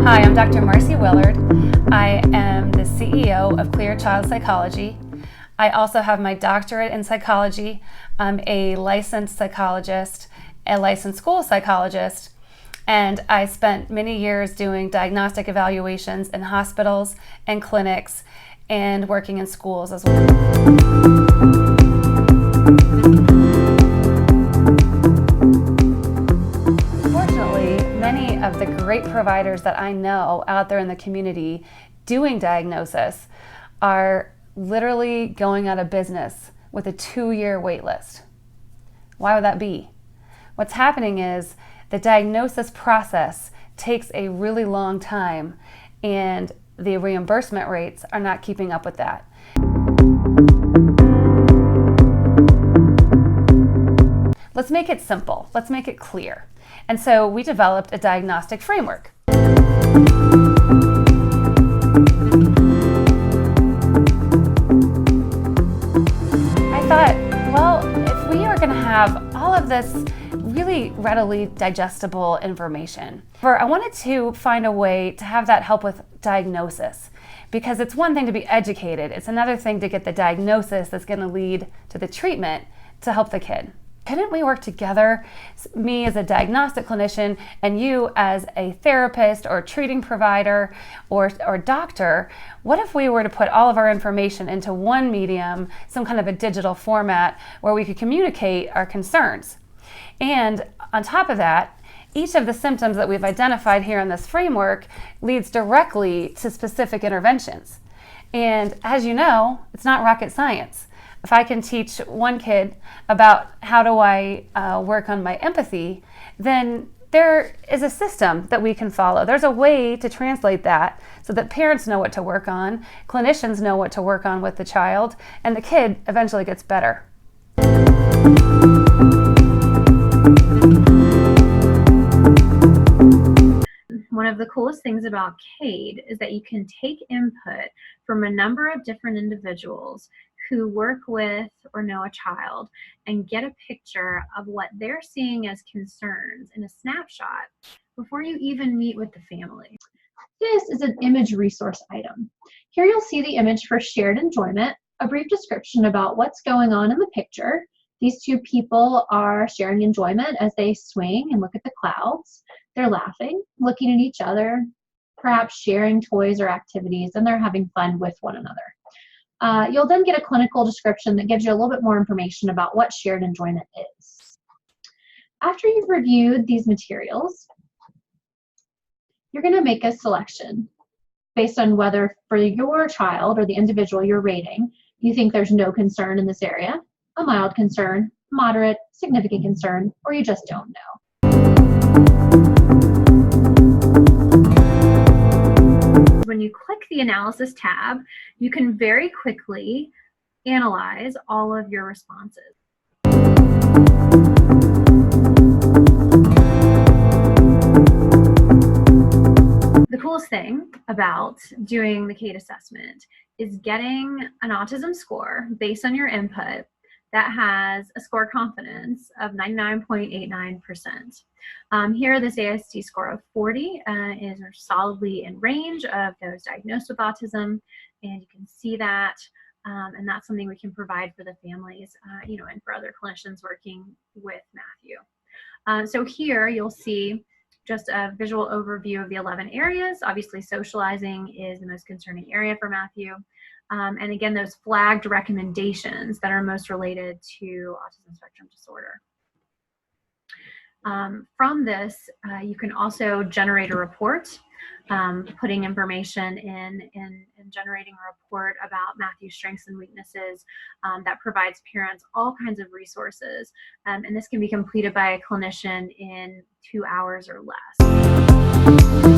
Hi, I'm Dr. Marcy Willard. I am the CEO of Clear Child Psychology. I also have my doctorate in psychology. I'm a licensed psychologist, a licensed school psychologist, and I spent many years doing diagnostic evaluations in hospitals and clinics and working in schools as well. Fortunately, many of the great providers that I know out there in the community doing diagnosis are literally going out of business with a 2-year wait list. Why would that be? What's happening is the diagnosis process takes a really long time, and the reimbursement rates are not keeping up with that. Let's make it simple. Let's make it clear. And so we developed a diagnostic framework. I thought, well, if we are going to have all of this really readily digestible information, I wanted to find a way to have that help with diagnosis, because it's one thing to be educated, it's another thing to get the diagnosis that's going to lead to the treatment to help the kid. Couldn't we work together, me as a diagnostic clinician and you as a therapist or treating provider or doctor? What if we were to put all of our information into one medium, some kind of a digital format where we could communicate our concerns? And on top of that, each of the symptoms that we've identified here in this framework leads directly to specific interventions. And as you know, it's not rocket science. If I can teach one kid about how do I work on my empathy, then there is a system that we can follow. There's a way to translate that so that parents know what to work on, clinicians know what to work on with the child, and the kid eventually gets better. One of the coolest things about CADE is that you can take input from a number of different individuals who work with or know a child and get a picture of what they're seeing as concerns in a snapshot before you even meet with the family. This is an image resource item. Here you'll see the image for shared enjoyment, a brief description about what's going on in the picture. These two people are sharing enjoyment as they swing and look at the clouds. They're laughing, looking at each other, perhaps sharing toys or activities, and they're having fun with one another. You'll then get a clinical description that gives you a little bit more information about what shared enjoyment is. After you've reviewed these materials, you're going to make a selection based on whether for your child or the individual you're rating, you think there's no concern in this area, a mild concern, moderate, significant concern, or you just don't know. When you click the analysis tab, you can very quickly analyze all of your responses. The coolest thing about doing the CADE assessment is getting an autism score based on your input that has a score confidence of 99.89%. Here, this AST score of 40 is solidly in range of those diagnosed with autism, and you can see that, and that's something we can provide for the families, and for other clinicians working with Matthew. So here you'll see just a visual overview of the 11 areas. Obviously, socializing is the most concerning area for Matthew. And again, those flagged recommendations that are most related to autism spectrum disorder. From this, you can also generate a report, putting information in and generating a report about Matthew's strengths and weaknesses that provides parents all kinds of resources. And this can be completed by a clinician in 2 hours or less.